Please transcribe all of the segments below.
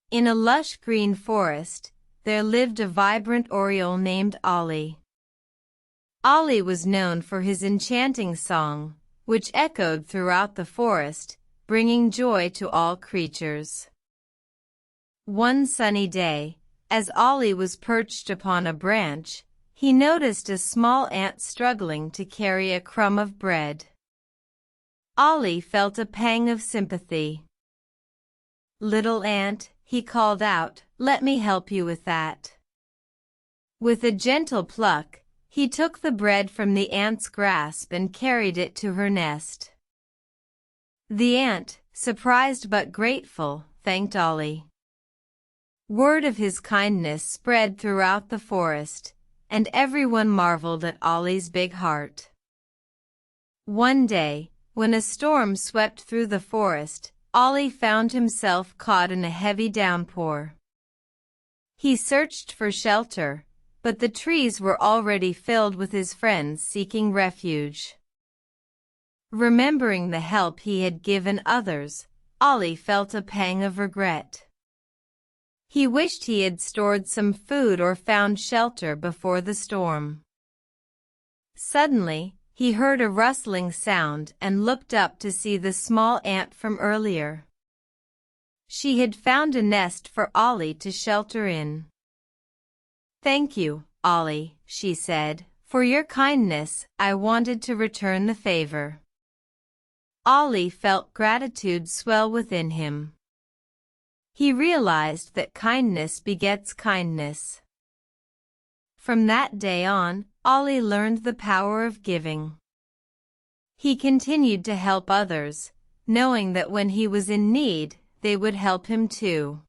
In a lush green forest, there lived a vibrant Oriole named Ollie. Ollie was known for his enchanting song, which echoed throughout the forest, bringing joy to all creatures. One sunny day, as Ollie was perched upon a branch, he noticed a small ant struggling to carry a crumb of bread. Ollie felt a pang of sympathy. "Little ant," he called out, "let me help you with that." With a gentle pluck, he took the bread from the ant's grasp and carried it to her nest. The ant, surprised but grateful, thanked Ollie. Word of his kindness spread throughout the forest, and everyone marveled at Ollie's big heart. One day, when a storm swept through the forest, Ollie found himself caught in a heavy downpour. He searched for shelter, but the trees were already filled with his friends seeking refuge. Remembering the help he had given others, Ollie felt a pang of regret. He wished he had stored some food or found shelter before the storm. Suddenly, he heard a rustling sound and looked up to see the small ant from earlier. She had found a nest for Ollie to shelter in. "Thank you, Ollie," she said. "For your kindness, I wanted to return the favor." Ollie felt gratitude swell within him. He realized that kindness begets kindness. From that day on, Ollie learned the power of giving. He continued to help others, knowing that when he was in need, they would help him too.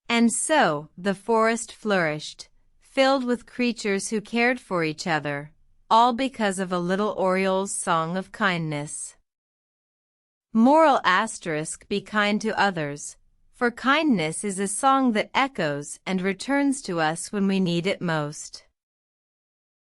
And so, the forest flourished, filled with creatures who cared for each other, all because of a little Oriole's song of kindness. Moral asterisk: be kind to others, for kindness is a song that echoes and returns to us when we need it most.